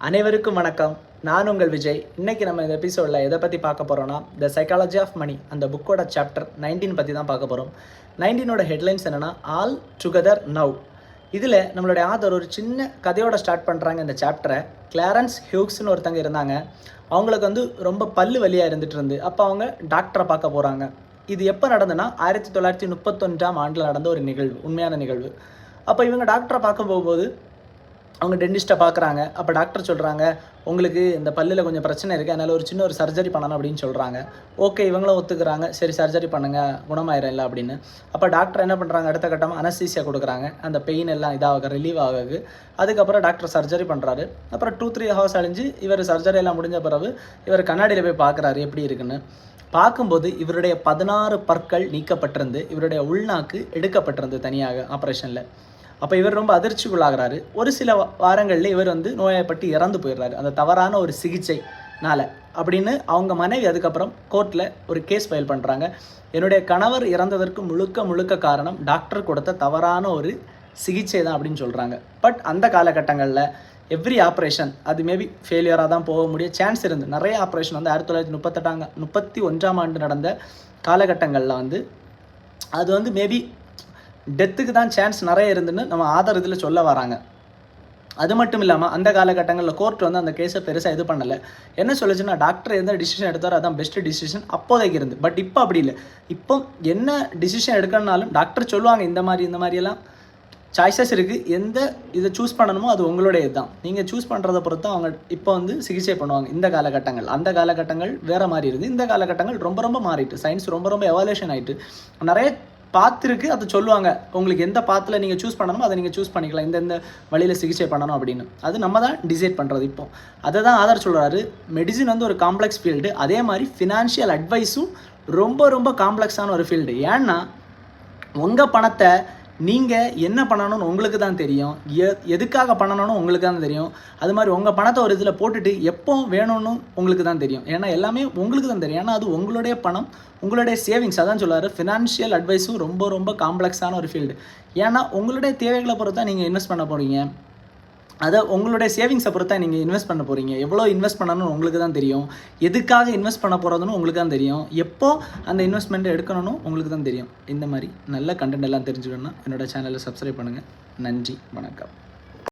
அனைவருக்கும் வணக்கம். நான் உங்கள் விஜய். இன்றைக்கி நம்ம இந்த எபிசோடில் எதை பற்றி பார்க்க போகிறோன்னா, த சைக்காலஜி ஆஃப் மணி அந்த புக்கோட சாப்டர் 19 பற்றி தான் பார்க்க போகிறோம். 19ஓட ஹெட்லைன்ஸ் என்னென்னா, ஆல் டுகெதர் நவ். இதில் நம்மளுடைய ஆதர் ஒரு சின்ன கதையோட ஸ்டார்ட் பண்ணுறாங்க இந்த சாப்டரை. கிளாரன்ஸ் ஹியூக்ஸ்னு ஒருத்தங்க இருந்தாங்க. அவங்களுக்கு ரொம்ப பல்லு வலியாக இருந்துகிட்டு அப்போ அவங்க டாக்டரை பார்க்க போகிறாங்க. இது எப்போ நடந்ததுன்னா 1931ஆம் ஆண்டில் நடந்த ஒரு நிகழ்வு, உண்மையான நிகழ்வு. அப்போ இவங்க டாக்டரை பார்க்க போகும்போது அவங்க டென்டிஸ்ட்டை பார்க்குறாங்க. அப்போ டாக்டர் சொல்கிறாங்க, உங்களுக்கு இந்த பல்லில் கொஞ்சம் பிரச்சனை இருக்குது, அதனால் ஒரு சின்ன சர்ஜரி பண்ணணும் அப்படின்னு சொல்கிறாங்க. ஓகே, இவங்களும் ஒத்துக்கிறாங்க. சரி, சர்ஜரி பண்ணுங்கள், குணமாயிரும் இல்லை அப்படின்னு. அப்போ டாக்டர் என்ன பண்ணுறாங்க, அடுத்த கட்டமாக அனஸ்தீசியா கொடுக்குறாங்க, அந்த பெயின் எல்லாம் இதாக ரிலீவ் ஆகுது. அதுக்கப்புறம் டாக்டர் சர்ஜரி பண்ணுறாரு. அப்புறம் 2-3 ஹவர்ஸ் அழிஞ்சு இவர் சர்ஜரி எல்லாம் முடிஞ்ச பிறகு இவர் கண்ணாடியில் போய் பார்க்குறாரு எப்படி இருக்குன்னு. பார்க்கும்போது இவருடைய 16 பற்கள் நீக்கப்பட்டிருந்து, இவருடைய உள்நாக்கு எடுக்கப்பட்டிருந்து தனியாக ஆப்ரேஷனில். அப்போ இவர் ரொம்ப அதிர்ச்சிக்குள்ளாகிறாரு. ஒரு சில வாரங்களில் இவர் நோயப்பட்டு இறந்து போயிடுறாரு, அந்த தவறான ஒரு சிகிச்சைனால் அப்படின்னு. அவங்க மனைவி அதுக்கப்புறம் கோர்ட்டில் ஒரு கேஸ் ஃபைல் பண்ணுறாங்க. என்னுடைய கணவர் இறந்ததற்கு முழுக்க காரணம் டாக்டர் கொடுத்த தவறான ஒரு சிகிச்சை தான் அப்படின்னு சொல்கிறாங்க. பட் அந்த காலகட்டங்களில் எவ்ரி ஆப்ரேஷன் அது மேபி ஃபெயிலியராக தான் போக முடிய சான்ஸ் இருந்து. நிறைய ஆப்ரேஷன் 1931ஆம் ஆண்டு நடந்த காலகட்டங்களில் அது மேபி டெத்துக்கு தான் சான்ஸ் நிறைய இருந்துன்னு நம்ம ஆதார் இதில் சொல்ல வராங்க. அது மட்டும் இல்லாமல் அந்த காலகட்டங்களில் கோர்ட் அந்த கேஸை பெருசாக இது பண்ணலை. என்ன சொல்லுச்சுன்னா, டாக்டர் எந்த டிசிஷன் எடுத்தாரோ அதான் பெஸ்ட்டு டிசிஷன் அப்போதைக்கு இருந்து. பட் இப்போ அப்படி இல்லை. இப்போ என்ன டிசிஷன் எடுக்கணும்னாலும் டாக்டர் சொல்லுவாங்க, இந்த மாதிரியெல்லாம் சாய்ஸஸ் இருக்குது, எந்த இதை சூஸ் பண்ணணுமோ அது உங்களுடைய இதுதான், நீங்கள் சூஸ் பண்ணுறதை பொறுத்து அவங்க இப்போ சிகிச்சை பண்ணுவாங்க. இந்த காலகட்டங்கள் அந்த காலகட்டங்கள் வேறு மாதிரி இருக்குது. இந்த காலகட்டங்கள் ரொம்ப மாறிட்டு, சயின்ஸ் ரொம்ப எவாலுவேஷன் ஆகிட்டு நிறைய பார்த்துருக்கு. அதை சொல்லுவாங்க, உங்களுக்கு எந்த பாத்தில் நீங்கள் சூஸ் பண்ணணுமோ அதை நீங்கள் சூஸ் பண்ணிக்கலாம், இந்த வழியில் சிகிச்சை பண்ணணும் அப்படின்னு. அது நம்ம தான் டிசைட் பண்ணுறது. இப்போ அதை தான் ஆதார் சொல்கிறாரு. மெடிசின் ஒரு காம்ப்ளெக்ஸ் ஃபீல்டு, அதே மாதிரி ஃபினான்ஷியல் அட்வைஸும் ரொம்ப காம்ப்ளெக்ஸான ஒரு ஃபீல்டு. ஏன்னா உங்கள் பணத்தை நீங்கள் என்ன பண்ணணும்னு உங்களுக்கு தான் தெரியும், எதுக்காக பண்ணணும்னு உங்களுக்கு தான் தெரியும். அது மாதிரி உங்கள் பணத்தை ஒரு இதில் போட்டுட்டு எப்போ வேணும்னு உங்களுக்கு தான் தெரியும். ஏன்னா எல்லாமே உங்களுக்கு தான் தெரியும். ஏன்னா அது உங்களுடைய பணம், உங்களுடைய சேவிங்ஸ். அதான் சொல்லுவார், ஃபினான்ஷியல் அட்வைஸும் ரொம்ப காம்ப்ளெக்ஸான ஒரு ஃபீல்டு. ஏன்னா உங்களுடைய தேவைகளை பொறுத்தா நீங்கள் இன்வெஸ்ட் பண்ண போகிறீங்க, அதை உங்களுடைய சேவிங்ஸை பொறுத்தா நீங்கள் இன்வெஸ்ட் பண்ண போகிறீங்க. எவ்வளோ இன்வெஸ்ட் பண்ணணும்னு உங்களுக்கு தான் தெரியும், எதுக்காக இன்வெஸ்ட் பண்ண போகிறதுன்னு உங்களுக்கு தான் தெரியும், எப்போ அந்த இன்வெஸ்ட்மெண்ட்டை எடுக்கணும்னு உங்களுக்கு தான் தெரியும். இந்த மாதிரி நல்ல கண்டென்ட் எல்லாம் தெரிஞ்சுக்கணும்னா என்னோடய சேனலை சப்ஸ்கிரைப் பண்ணுங்கள். நன்றி, வணக்கம்.